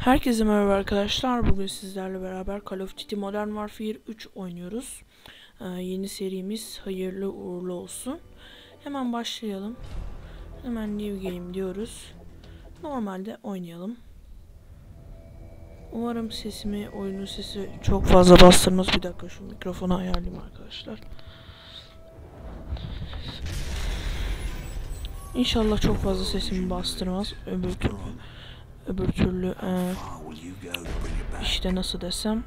Herkese merhaba arkadaşlar. Bugün sizlerle beraber Call of Duty Modern Warfare 3 oynuyoruz. Yeni serimiz hayırlı uğurlu olsun. Hemen başlayalım. Hemen New Game diyoruz. Normalde oynayalım. Umarım oyunun sesi çok fazla bastırmaz. Bir dakika şu mikrofonu ayarlayayım arkadaşlar. İnşallah çok fazla sesimi bastırmaz. Öbür türlü işte nasıl desem,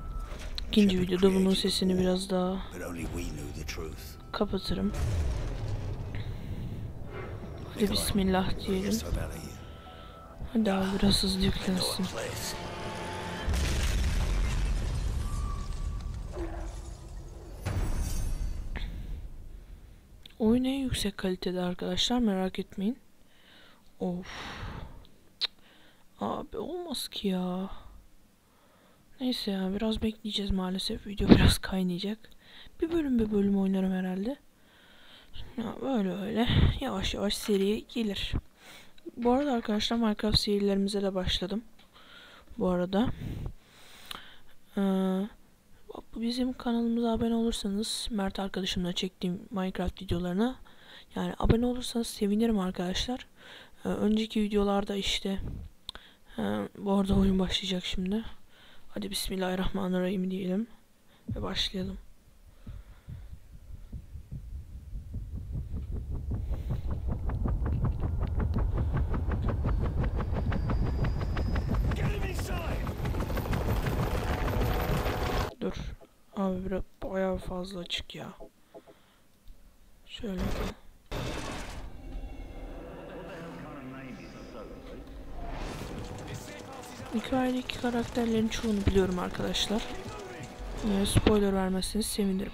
ikinci videoda bunun sesini biraz daha kapatırım. Hadi bismillah diyelim. Hadi abi biraz hızlı yüklensin. Oyun en yüksek kalitede arkadaşlar, merak etmeyin. Of. Abi olmaz ki ya. Neyse ya, biraz bekleyeceğiz maalesef. Video biraz kaynayacak. Bir bölüm oynarım herhalde. Ya böyle yavaş yavaş seriye gelir. Bu arada arkadaşlar Minecraft serilerimize de başladım. Bu arada bizim kanalımıza abone olursanız, Mert arkadaşımla çektiğim Minecraft videolarına yani abone olursanız sevinirim arkadaşlar. Önceki videolarda işte bu arada oyun başlayacak şimdi. Hadi bismillahirrahmanirrahim diyelim ve başlayalım. Dur. Abi biraz bayağı fazla açık ya. Şöyle. Hikayedeki karakterlerin çoğunu biliyorum arkadaşlar. Spoiler vermezseniz sevinirim.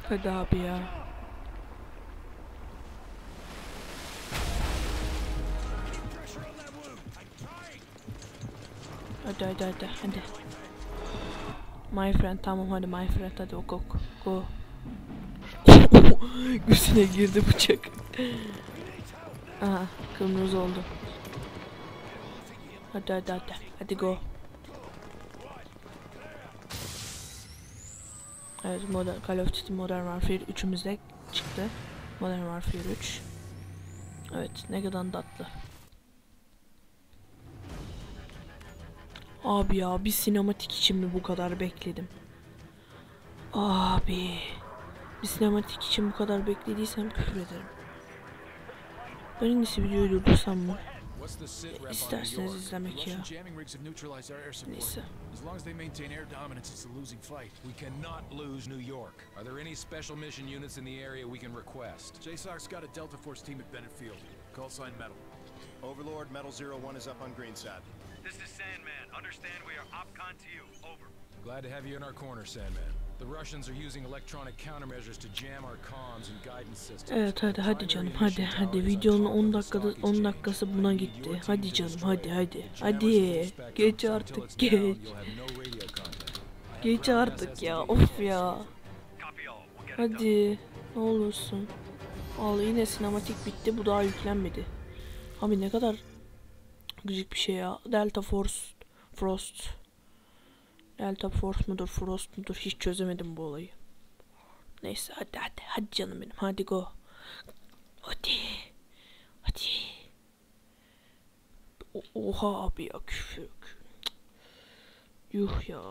Hadi abi ya. Hadi. My friend, tamam hadi my friend, hadi go. Gözüne girdi bıçak. Aha, kırmızı oldu. Hadi go. Evet, Call of Duty Modern Warfare 3'ümüzde çıktı. Modern Warfare 3. Evet, ne kadar tatlı. Abi ya, bir sinematik için mi bu kadar bekledim? Abi, bir sinematik için bu kadar beklediysem küfür ederim. Ben en iyisi videoyu durdursam mı? İsterseniz izlemek ya. Neyse. As long as they maintain air dominance, it's a losing fight. We cannot lose New York. Are there any special mission units in the area we can request? JSOC's got a Delta Force team at Bennett Field. Call sign Metal. Overlord, Metal 01 is up on Greenside. This is Sandman. Understand we are OPCON to you. Over. Glad to have you in our corner, Sandman. The Russians are using electronic countermeasures to jam our comms and guidance systems. Evet hadi canım hadi videonun 10 dakikası buna gitti. Hadi canım hadi. Geç artık geç. Geç artık ya, of ya. Hadi ne olursun. Vallahi yine sinematik bitti, bu daha yüklenmedi. Abi ne kadar gıcık bir şey ya. Delta Frost mudur, Frost mudur, hiç çözemedim bu olayı. Neyse hadi canım benim, hadi go. Hadi. Oha abi ya, küfür. Yuh ya.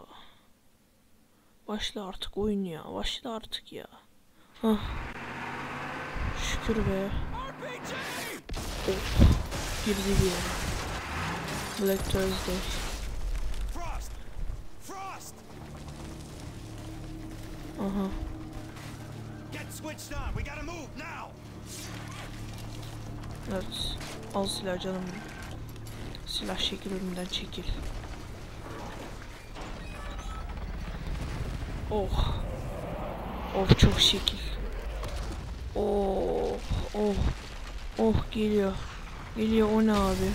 Başla artık oyun ya, başla artık ya. Hah. Şükür be. Of. Girdi bir yere. Black Thursday. Aha. Evet. Al silah canım. Silah şekil önümden çekil. Oh. Of çok şekil. Oh geliyor. O ne abi?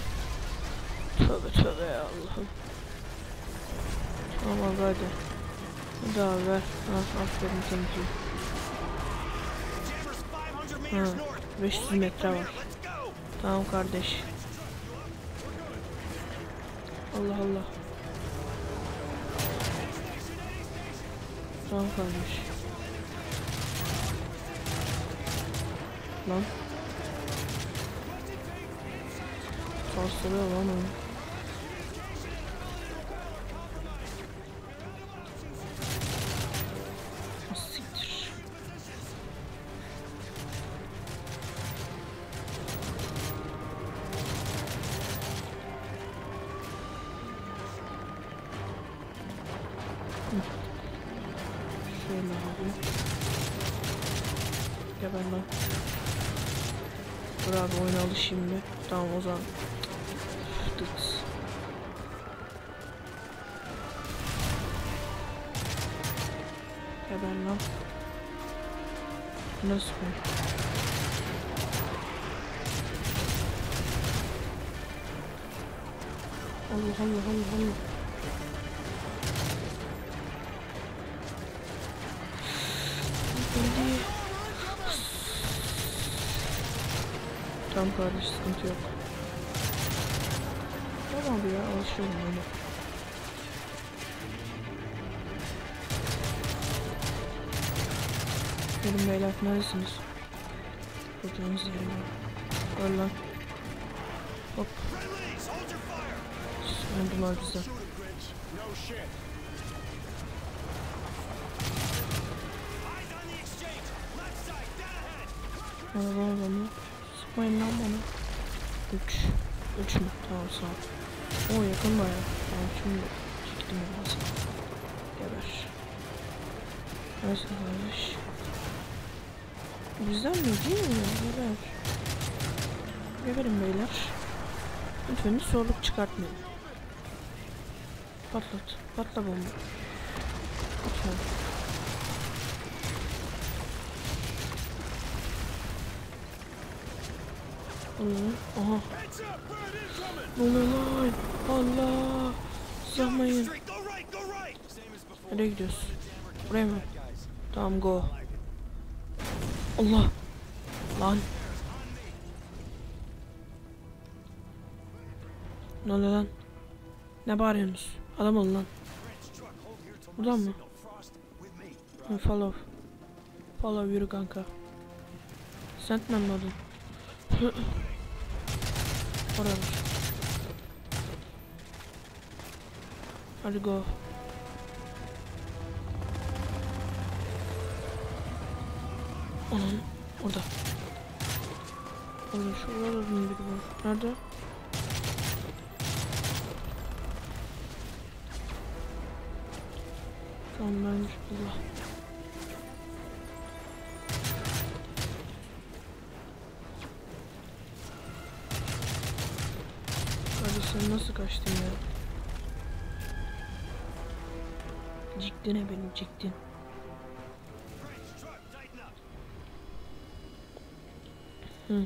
Tövbe ya Allah'ım. Tamam hadi. Hadi abi ver. Aferin, thank you. meters north. 500 metre var. Let's go. Tamam kardeş. Allah Allah. Tamam kardeş. Lan. Bastırıyor lan onu. Siktir. Şöyle abi. Geber lan. Dur abi oyuna alış şimdi. Tamam o zaman. Tıks. Geber lan. Nasıl bu? Allah Allah Allah Allah. Hadi. Tamam kardeş sıkıntı yok. Tamam abi ya alışıyorum öyle. Gelin beyler neredesiniz? Kurtulunuz yerine. Öl lan. Hop. Friendlies, hold your fire. Öldüler bizden. Shoot him, Grinch. No shit. Eyes on the exchange. Left side, dead ahead. Bana adamı. Sıkmayın lan bana. 3 mü? Tamam sağ ol. O yakın baya. Tamam şimdi çektim biraz. Geber. Neresi kardeş? Bizden mi değil mi? Geber. Geberin beyler. Lütfen hiç zorluk çıkartmayın. Patlat. Patla bomba. Lütfen. Aha. Heads up, bird incoming. Ne oluyor lan? Allah. Sızmayın. Straight, go right, go right. Same as before. Nereye gidiyoruz? Buraya mı? Tamam go. Allah. Lan. Ne oluyor lan? Ne bağırıyorsunuz? Adam olun lan. Buradan mı? Follow. Follow yürü kanka. Sentmen mi adın? Oralar. Hadi go. Onun orada. Orada şurada da biri var. Nerede? Tamam bence Allah. Hadi sen nasıl kaçtın ya? Ciktin ne benim ciktin. Hı.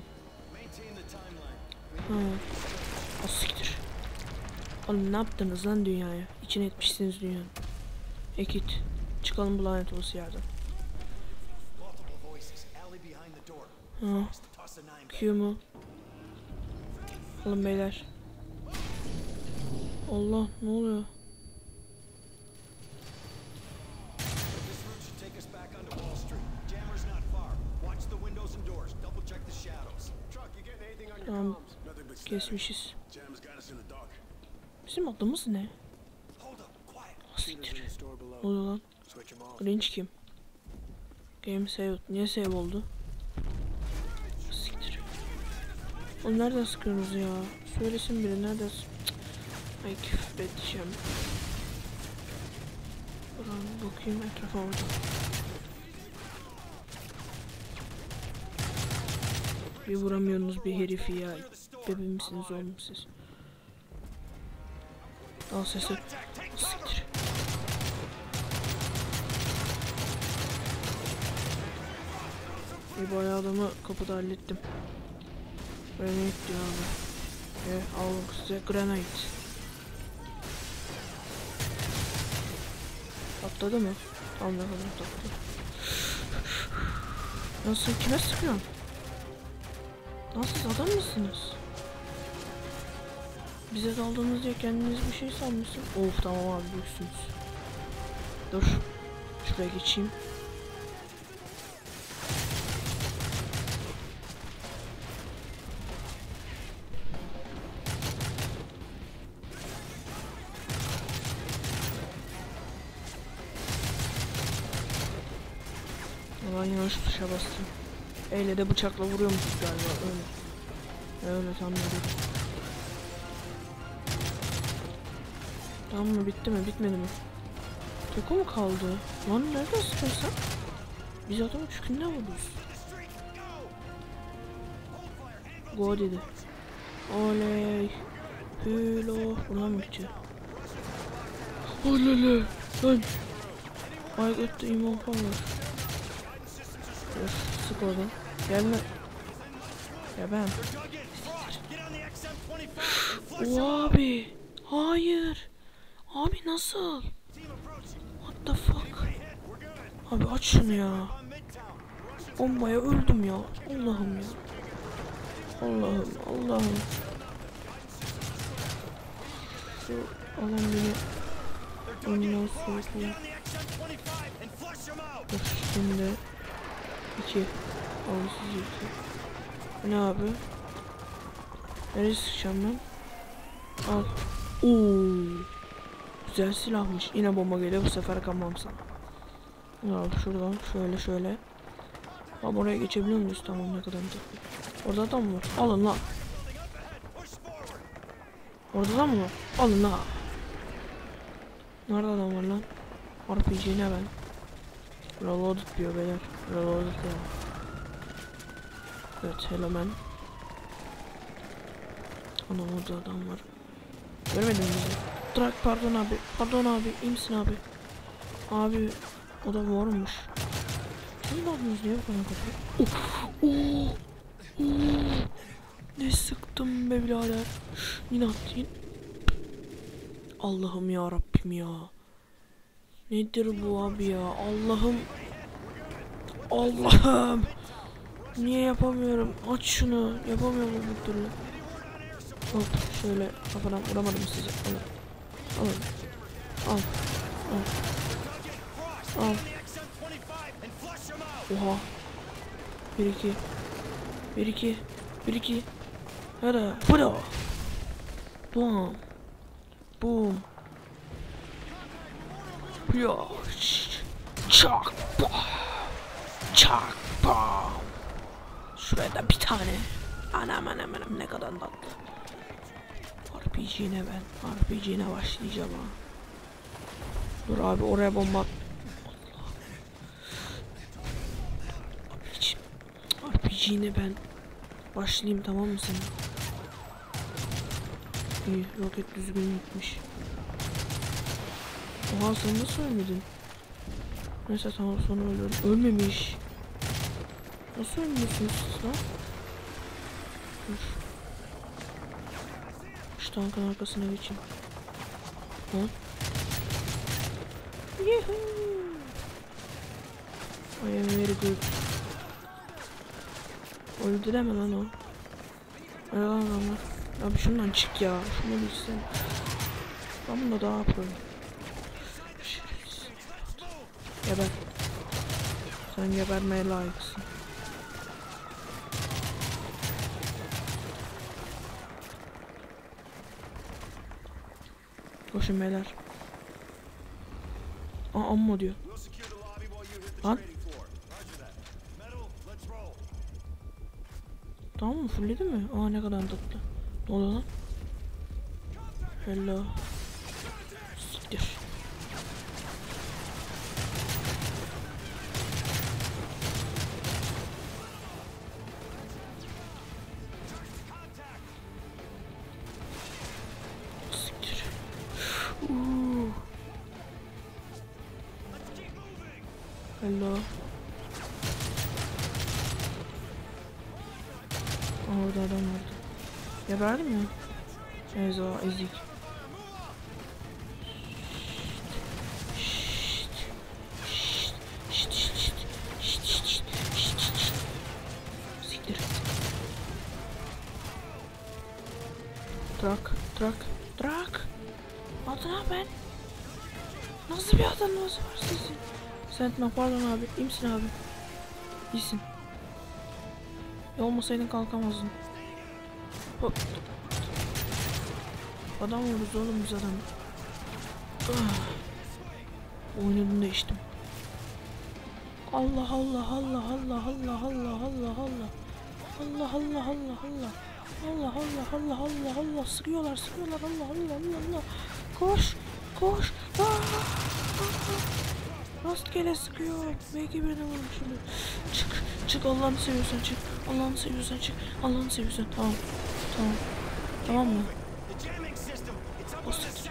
O siktir. Oğlum ne yaptınız lan dünyaya? İçine etmişsiniz dünyanın. Ekit. Çıkalım bu lanet olası yerden. Ha. Q mu? Oğlum beyler. Allah ne oluyor? Tamam. Kesmişiz. Bizim adımız ne? Siktir. Ne oluyor lan? Grinch kim? Game saved. Niye save oldu? Siktir. Oğlum nereden sıkıyorsunuz ya? Söylesin biri nereden ay küfür edeceğim. Buradan bakayım etrafa orada. Bir vuramıyorsunuz bir herifi ya. Bebe misiniz oğlum siz? Al sesi. Siktir. Bir bayağı adamı kapıda hallettim. Granate diyor abi. Al size granate. Atladı mı? Tamam ne kadar atladı. Nasıl kime sıkıyorsun? Lan siz adam mısınız? Bize daldınız diye kendiniz bir şey sanmışsın. Of tamam abi büyüksünüz. Dur. Şuraya geçeyim. Ben yanlış tuşa bastım. Eyle de bıçakla vuruyormuşuz galiba öyle. Öyle tam öyle. Tamam mı, bitti mi, bitmedi mi? Tek o mu kaldı? Lan nereden sıkıyorsan? Biz adamı çükünden vururuz. Go dedi. Oley. Hülo. Buradan mı gideceğim? Olele. Lan. Ay götte iman falan var. Dur, sık oradan. Gelme. Ya ben. O abi. Hayır. Abi nasıl? What the fuck? Abi aç şunu ya. Bombaya öldüm ya. Allah'ım ya. Allah'ım, Allah'ım. Şu alan beni ondan soğukluyor. Dur şimdi 2. Olumsuz 2. Ne abi? Nereye sıkacağım ben? Al. Oo. Güzel silahmış. Yine bomba geliyor, bu sefer kalmam sana. Abi şuradan şöyle. Abi oraya geçebiliyor muyuz? Tamam, ne kadar tatlı. Orada adam var. Alın lan. Orada adam mı var? Alın lan. Nerede adam var lan? RPG ne ben? Reloaded diyor beyler. Reloaded ya. Evet, hello man. Ana orada adam var. Görmedin mi bizi? Trak, pardon abi. Pardon abi. İyi misin abi? Abi o da varmış. Kim yapıyorsunuz diye bana kapıyor. Ne sıktım be birader. Yine attın. Allah'ım ya Rabbim ya. Nedir bu abi ya? Allah'ım. Niye yapamıyorum? Aç şunu. Yapamıyorum bir türlü. Hop şöyle kafadan vuramadım size. Alın. Al. Oha. 1 2. Hadi. Fıra. Boom. Boom. Ya. Çak. Çak. Şuraya da bir tane. Anam ne kadar tatlı. RPG'ne ben. RPG'ne başlayacağım ha. Dur abi oraya bomba at. RPG'ne ben başlayayım, tamam mı sen? İyi, roket düzgün gitmiş. Oha, sen nasıl ölmedin? Neyse tamam, sonra ölüyorum. Ölmemiş. Nasıl ölmüyorsunuz siz lan? Dur. Şu tankın arkasına geçeyim. Lan. Yuhuu. I am very good. Öldü deme lan o. Öyle lan adamlar. Abi şundan çık ya. Şunu bilsen. Ben bunu daha yapıyorum. Geber. Sen gebermeye layıksın. Koşun beyler. Amma diyor. Lan. Tamam mı? Fullledi mi? Ne kadar tatlı. Ne oluyor lan? Hello. Siktir. Siktir. Hello. Orada adam vardı. Geberdi mi? Ezo, ezik. Siktir. Trak. Adına ben. Nasıl bir adamınız var sizin? Sentman pardon abi. İyi misin abi? İyisin. Olmasaydın kalkamazdın. Hop. Adam vururuz oğlum biz adamı. Oynadım değiştim. Allah. Sıkıyorlar. Allah. Koş. Rastgele sıkıyor. Belki birine vurmuşum. Çık Allah'ını seviyorsan çık. Tamam mı? O siktir.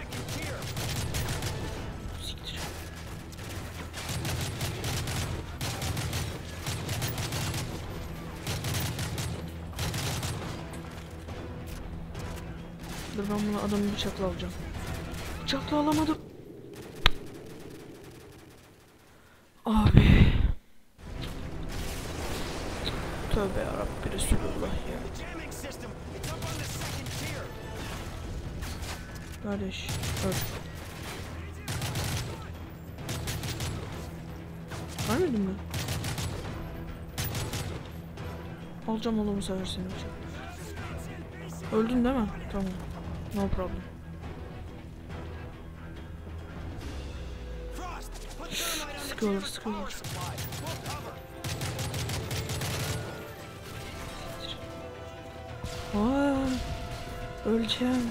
Dur ben bunu adamı bıçakla alacağım. Bıçakla alamadım. Abi. Tövbe yarabbi Resulullah ya. Kardeş öl. Vermedin mi? Alacağım oğlum seversen. Öldün değil mi? Tamam. No problem. Sıkıyorlar. Öleceğim.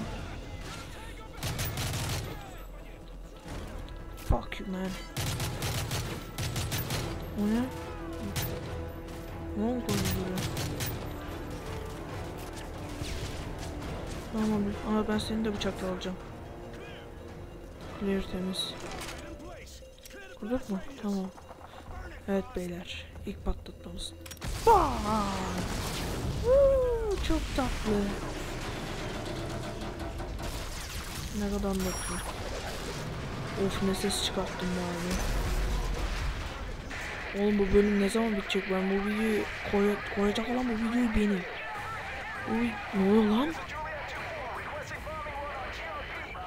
Fuck you man. O ne? Ne oldu buraya? Tamam abi. Ama ben seni de bıçakla alacağım. Clear temiz. Kurduk mu? Tamam. Evet beyler. İlk patlatmamız. Çok tatlı. Ne kadar mutlu. Of ne ses çıkarttım abi. Oğlum bu bölüm ne zaman bitecek? Ben bu videoyu koyacak olan bu videoyu benim. Uy ne oluyor lan?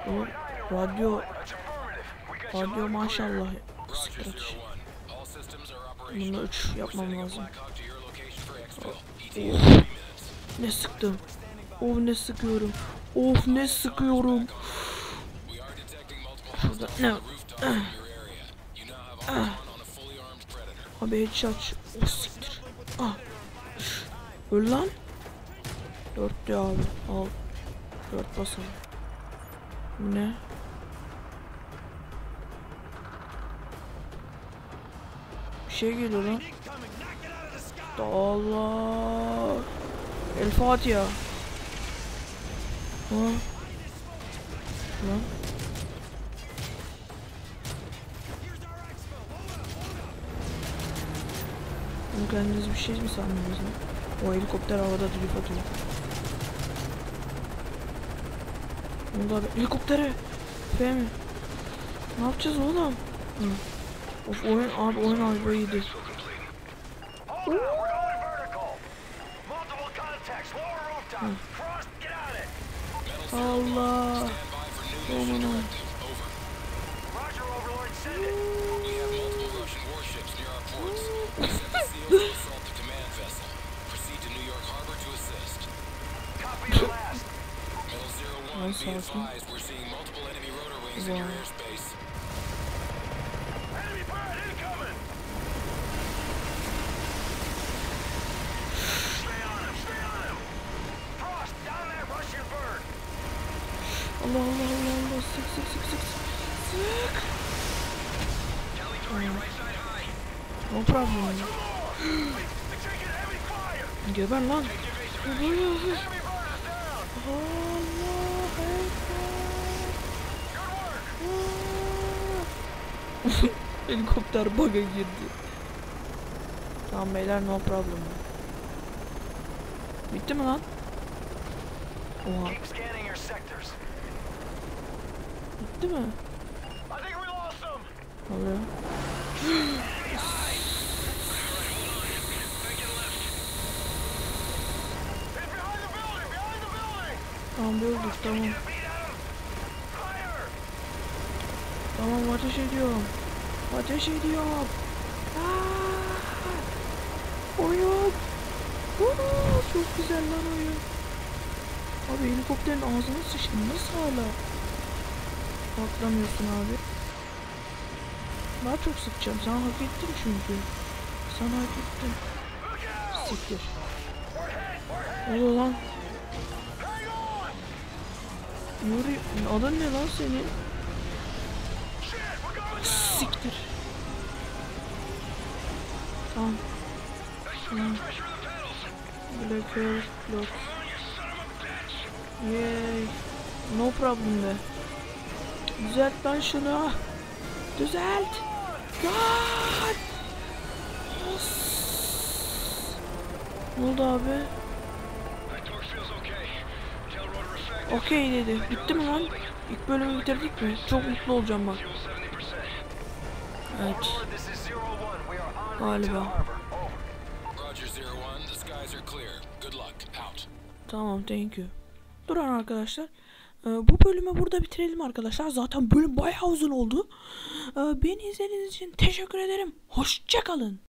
O radyo maşallah. Sıkır atış. Bunda 3 yapmam lazım. Ne sıktım. Ne sıkıyorum. Ne sıkıyorum. Şurada ne? Abi headshot. Siktir. Öl lan. 4 diyor abi. Al. 4 basalım. Bu ne? Bir şey geliyor lan. Allah. El Fatiha. Lan. Kendiniz bir şey mi sandınız lan? O helikopter havada drift atıyor. Ne oldu abi? Helikoptere! F mi? Ne yapacağız oğlum? Of oyun harbi iyiydi. Allah! Aman. Ay sakin. Wow. Allah sık. No problem. Geber lan. Helikopter bug'a girdi. Tamam beyler no problem. Bitti mi lan? Oha. Bitti mi? Oluyor. Tamam öldük, tamam. Tamam, ateş ediyorum. Ateş ediyorum. Oyun. Çok güzel lan oyun. Abi helikopterin ağzına sıçtım. Nasıl hala patlamıyorsun abi? Daha çok sıkacağım. Sen hak ettin çünkü. Sen hak ettin. Siktir. Ne oluyor lan? Yuri, adın ne lan senin? Siktir. Tamam. Blacker block. Yay. No problem be. Düzelt lan şunu. Düzelt. God. Ne oldu abi? Okey dedi. Bitti mi lan? İlk bölümü bitirdik mi? Çok mutlu olacağım bak. Evet. Galiba. Tamam, thank you. Durun arkadaşlar. Bu bölümü burada bitirelim arkadaşlar. Zaten bölüm bayağı uzun oldu. Beni izlediğiniz için teşekkür ederim. Hoşça kalın.